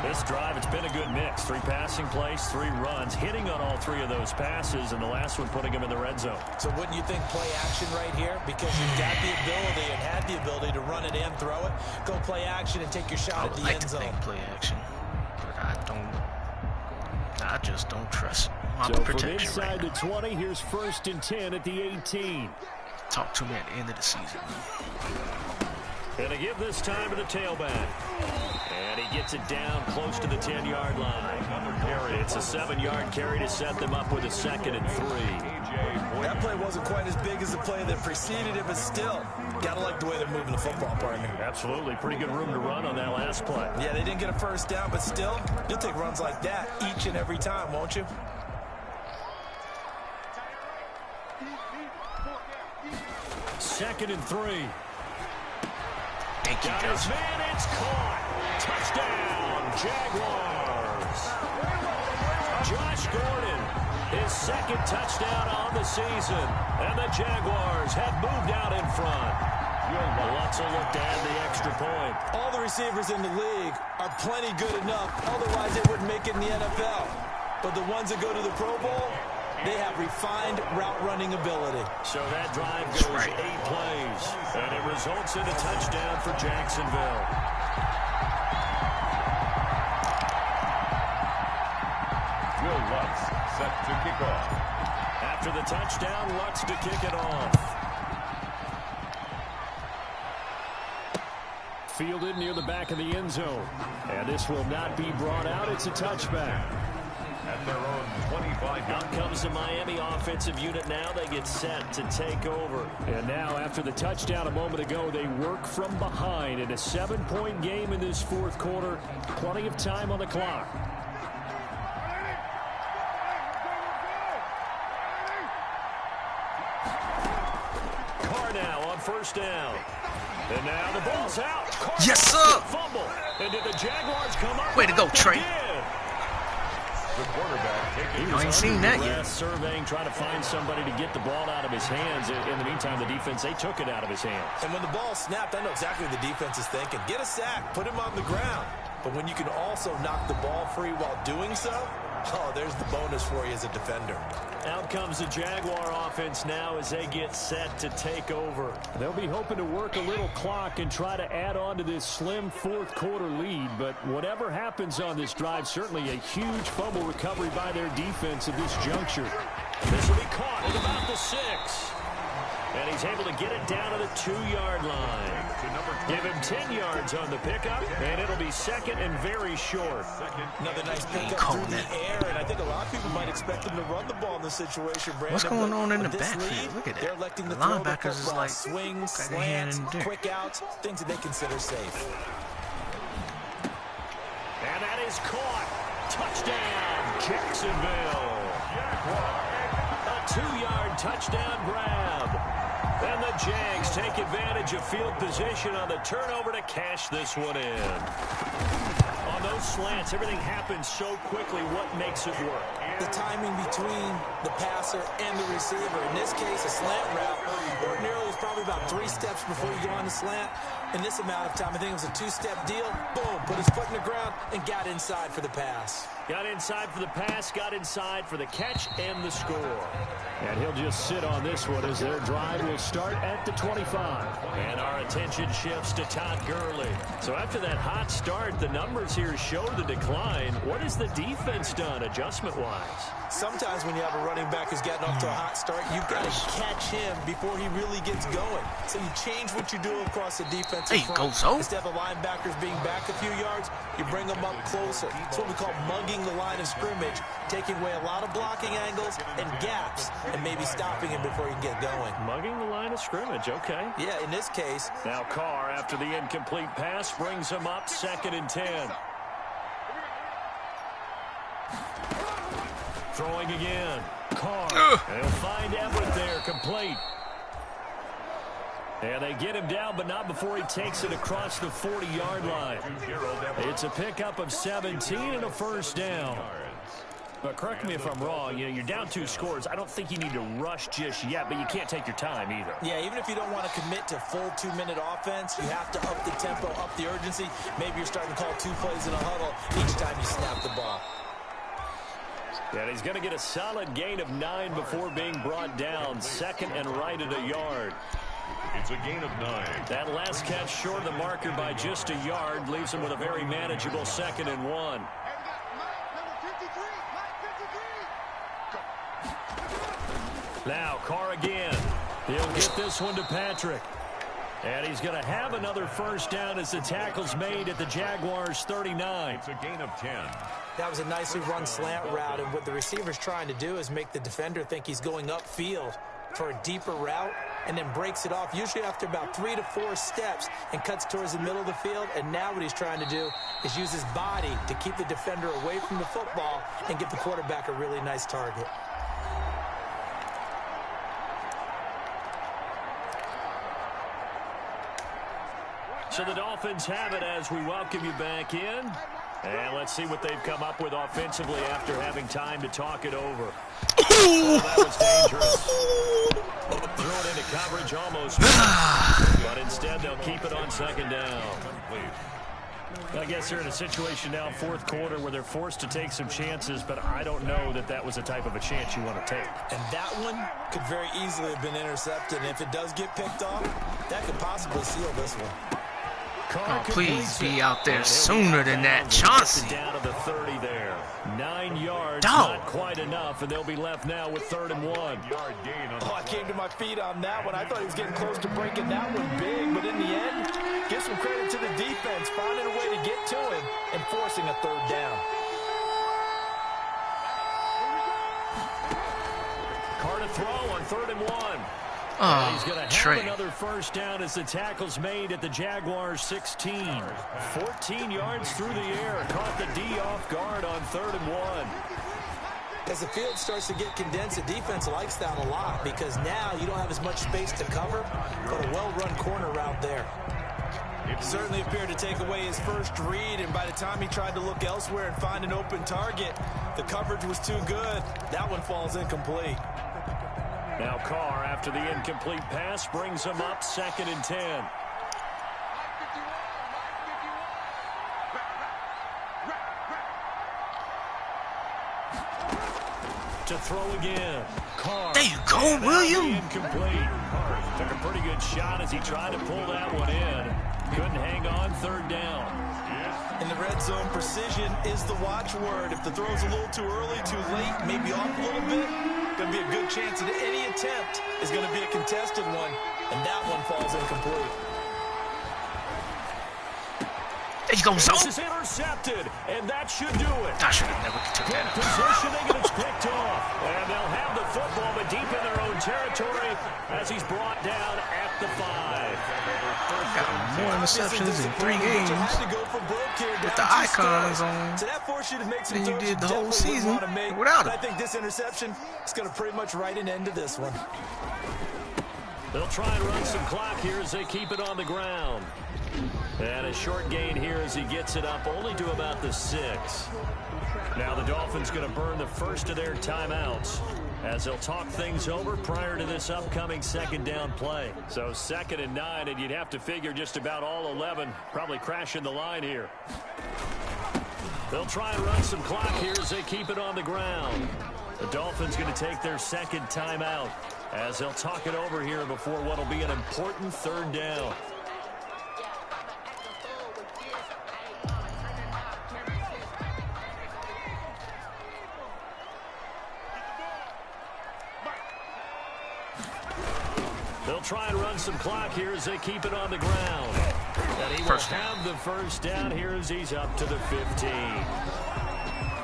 This drive, it's been a good mix. 3 passing plays, 3 runs, hitting on all 3 of those passes, and the last one putting him in the red zone. So wouldn't you think play action right here? Because you've got the ability and had the ability to run it and throw it. Go play action and take your shot at the end zone. Play action, but I just don't trust my So from protection inside right the 20, here's 1st and 10 at the 18. Talk to me at the end of the season. Going to give this time to the tailback. And he gets it down close to the 10-yard line. It's a 7-yard carry to set them up with a 2nd and 3. That play wasn't quite as big as the play that preceded it, but still, gotta like the way they're moving the football, partner. Absolutely. Pretty good room to run on that last play. Yeah, they didn't get a first down, but still, you'll take runs like that each and every time, won't you? Second and 3. Thank you, Got his Josh. man, it's caught. Touchdown, Jaguars. Josh Gordon, his 2nd touchdown on the season. And the Jaguars have moved out in front. Lots of look to add the extra point. All the receivers in the league are plenty good enough, otherwise they wouldn't make it in the NFL. But the ones that go to the Pro Bowl, they have refined route running ability. So that drive goes 8 plays, and it results in a touchdown for Jacksonville. Will Lutz set to kick off. After the touchdown, Lutz to kick it off. Fielded near the back of the end zone. And this will not be brought out. It's a touchback. At their own 25. Out comes the Miami offensive unit now. They get set to take over. And now, after the touchdown a moment ago, they work from behind in a 7-point game in this 4th quarter. Plenty of time on the clock. Carr now on first down. And now the ball's out. Carr Yes, sir. Fumble. And did the Jaguars come up? Way to go, They Trey. did. The quarterback taking I ain't seen that yet. Surveying, trying to find somebody to get the ball out of his hands. In the meantime, the defense, they took it out of his hands. And when the ball snapped, I know exactly what the defense is thinking. Get a sack, put him on the ground. But when you can also knock the ball free while doing so, oh, there's the bonus for you as a defender. Out comes the Jaguar offense now as they get set to take over. They'll be hoping to work a little clock and try to add on to this slim 4th quarter lead. But whatever happens on this drive, certainly a huge fumble recovery by their defense at this juncture. This will be caught at about the 6. And he's able to get it down to the 2-yard line. Give him 10 yards on the pickup, and it'll be 2nd and very short. Another nice pickup through the air, and I think a lot of people might expect them to run the ball in this situation, Brandon. What's going on in the With this backfield? lead, Look at that. They're electing to The throw the linebackers is football. like, Swings, got their hand slants, in the dirt. quick outs, things that they consider safe. And that is caught. Touchdown, Jacksonville. A 2-yard touchdown grab. And the Jags take advantage of field position on the turnover to cash this one in. On those slants, everything happens so quickly. What makes it work? The timing between the passer and the receiver. In this case, a slant route ordinarily is probably about 3 steps before you go on the slant. In this amount of time, I think it was a 2-step deal. Boom, put his foot in the ground and got inside for the pass. Got inside for the pass, got inside for the catch and the score. And he'll just sit on this one as their drive will start at the 25. And our attention shifts to Todd Gurley. So after that hot start, the numbers here show the decline. What has the defense done adjustment-wise? Sometimes when you have a running back who's gotten off to a hot start, you've got to catch him before he really gets going. So you change what you do across the defensive front. Instead of the linebackers being back a few yards, you bring them up closer. It's what we call mugging the line of scrimmage, taking away a lot of blocking angles and gaps, and maybe stopping him before you get going. Mugging the line of scrimmage, okay. Yeah, in this case. Now Carr, after the incomplete pass, brings him up 2nd and 10. Throwing again. Carr. They'll find Everett there, complete. And they get him down, but not before he takes it across the 40-yard line. It's a pickup of 17 and a first down. But correct me if I'm wrong, you're down 2 scores. I don't think you need to rush just yet, but you can't take your time either. Yeah, even if you don't want to commit to full 2-minute offense, you have to up the tempo, up the urgency. Maybe you're starting to call 2 plays in a huddle each time you snap the ball. And he's going to get a solid gain of 9 before being brought down. 2nd and right at a yard. It's a gain of 9. That last catch short of the marker by just a yard leaves him with a very manageable 2nd and 1. Now Carr again. He'll get this one to Patrick. And he's going to have another first down as the tackle's made at the Jaguars' 39. It's a gain of 10. That was a nicely run slant route, and what the receiver's trying to do is make the defender think he's going upfield for a deeper route and then breaks it off, usually after about 3 to 4 steps, and cuts towards the middle of the field. And now what he's trying to do is use his body to keep the defender away from the football and give the quarterback a really nice target. So the Dolphins have it as we welcome you back in. And let's see what they've come up with offensively after having time to talk it over. Oh, that was dangerous. Threw it into coverage almost. But instead, they'll keep it on 2nd down. I guess they're in a situation now, 4th quarter, where they're forced to take some chances, but I don't know that that was the type of a chance you want to take. And that one could very easily have been intercepted. And if it does get picked off, that could possibly seal this one. Oh, please be out there sooner than that, Chauncey. Down to the 30 there. 9 yards, not quite enough, and they'll be left now with 3rd and 1. Oh, I came to my feet on that one. I thought he was getting close to breaking that one big, but in the end, give some credit to the defense, finding a way to get to him and forcing a 3rd down. Carr to throw on 3rd and 1. Oh, he's going to have another first down as the tackle's made at the Jaguars' 16. 14 yards through the air. Caught the D off guard on 3rd and 1. As the field starts to get condensed, the defense likes that a lot because now you don't have as much space to cover, but a well-run corner route there. It certainly appeared to take away his first read, and by the time he tried to look elsewhere and find an open target, the coverage was too good. That one falls incomplete. Now Carr, after the incomplete pass, brings him up 2nd and 10. To throw again. Carr. There you go, William. Incomplete. Carr took a pretty good shot as he tried to pull that one in. Couldn't hang on, 3rd down. In the red zone, precision is the watchword. If the throw's a little too early, too late, maybe off a little bit, going to be a good chance that any attempt is going to be a contested one, and that one falls incomplete. There you go, Zo. This is intercepted, and that should do it. I should have never took Good that. positioning, and it's picked off. And they'll have the football, but deep in their own territory as he's brought down at the 5. Got more interceptions in 3 games with the icons on than you did the whole season without it. I think this interception is going to pretty much write an end to this one. They'll try and run some clock here as they keep it on the ground. And a short gain here as he gets it up only to about the 6. Now the Dolphins going to burn the first of their timeouts as they'll talk things over prior to this upcoming second down play. So 2nd and 9, and you'd have to figure just about all 11 probably crashing the line here. They'll try and run some clock here as they keep it on the ground. The Dolphins going to take their second timeout as they'll talk it over here before what will be an important 3rd down. They'll try and run some clock here as they keep it on the ground. And he will have the first down here as he's up to the 15.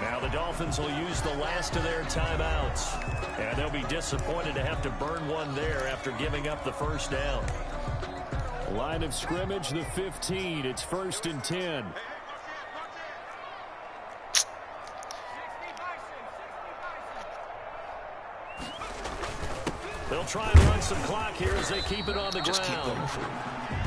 Now the Dolphins will use the last of their timeouts. And they'll be disappointed to have to burn one there after giving up the first down. Line of scrimmage, the 15. It's 1st and 10. They'll try and run some clock here as they keep it on the ground.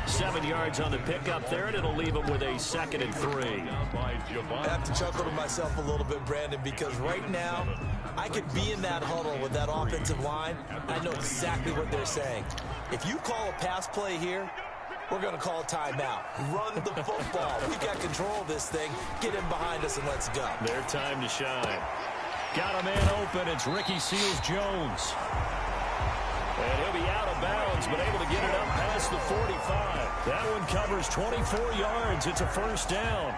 7 yards on the pickup there, and it'll leave them with a 2nd and 3. I have to chuckle to myself a little bit, Brandon, because right now I could be in that huddle with that offensive line. I know exactly what they're saying. If you call a pass play here, we're going to call a timeout. Run the football. We've got control of this thing. Get in behind us and let's go. Their time to shine. Got a man open. It's Ricky Seals-Jones. And he'll be out of bounds, but able to get it up past the 45. That one covers 24 yards. It's a first down.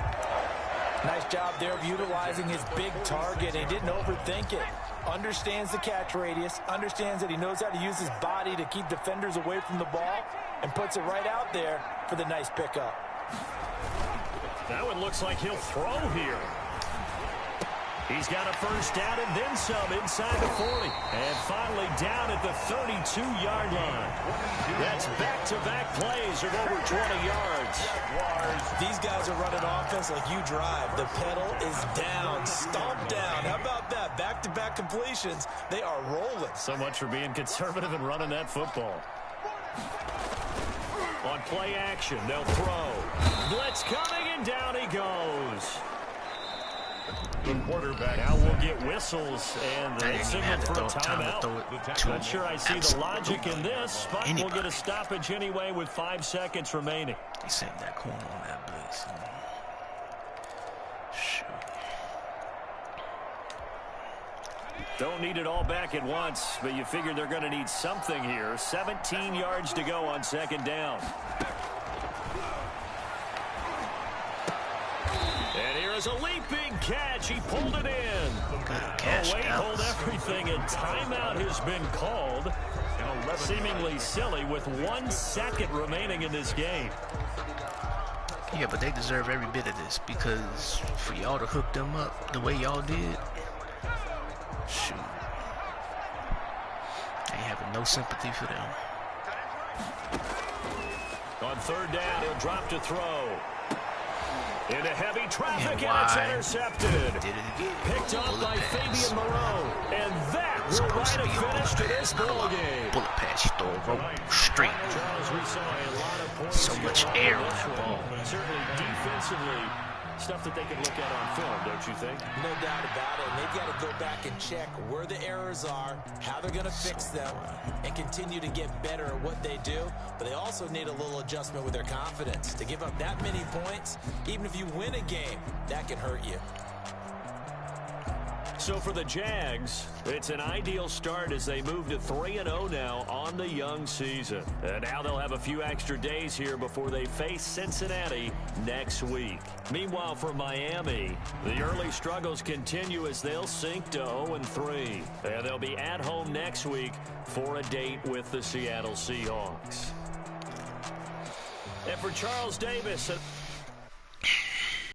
Nice job there of utilizing his big target. He didn't overthink it. Understands the catch radius. Understands that he knows how to use his body to keep defenders away from the ball. And puts it right out there for the nice pickup. That one looks like he'll throw here. He's got a first down and then some inside the 40. And finally down at the 32-yard line. That's back-to-back plays of over 20 yards. These guys are running offense like you drive. The pedal is down, stomped down. How about that? Back-to-back completions. They are rolling. So much for being conservative and running that football. On play action, they'll throw. Blitz coming, and down he goes. The quarterback. Now we'll get whistles and the signal for a timeout. Not sure I see the logic in this, but we'll get a stoppage anyway with 5 seconds remaining. They sent that corner on that blitz. Shoot. Don't need it all back at once, but you figure they're going to need something here. 17 yards to go on 2nd down. And here's a leaping catch. He pulled it in. Hold everything, and timeout has been called. Seemingly silly with 1 second remaining in this game. Yeah, but they deserve every bit of this because for y'all to hook them up the way y'all did, shoot. I ain't having no sympathy for them. On 3rd down, he'll drop to throw. Into heavy traffic, and it's intercepted. Picked up by Fabian Moreau. And that will write a finish to this ball game. Bullet pass, throw a rope straight. So much air on that ball. Certainly defensively, stuff that they can look at on film, don't you think? No doubt about it. And they've got to go back and check where the errors are, how they're going to fix them, and continue to get better at what they do. But they also need a little adjustment with their confidence. To give up that many points, even if you win a game, that can hurt you. So for the Jags, it's an ideal start as they move to 3-0 now on the young season. And now they'll have a few extra days here before they face Cincinnati next week. Meanwhile, for Miami, the early struggles continue as they'll sink to 0-3. And they'll be at home next week for a date with the Seattle Seahawks. And for Charles Davis...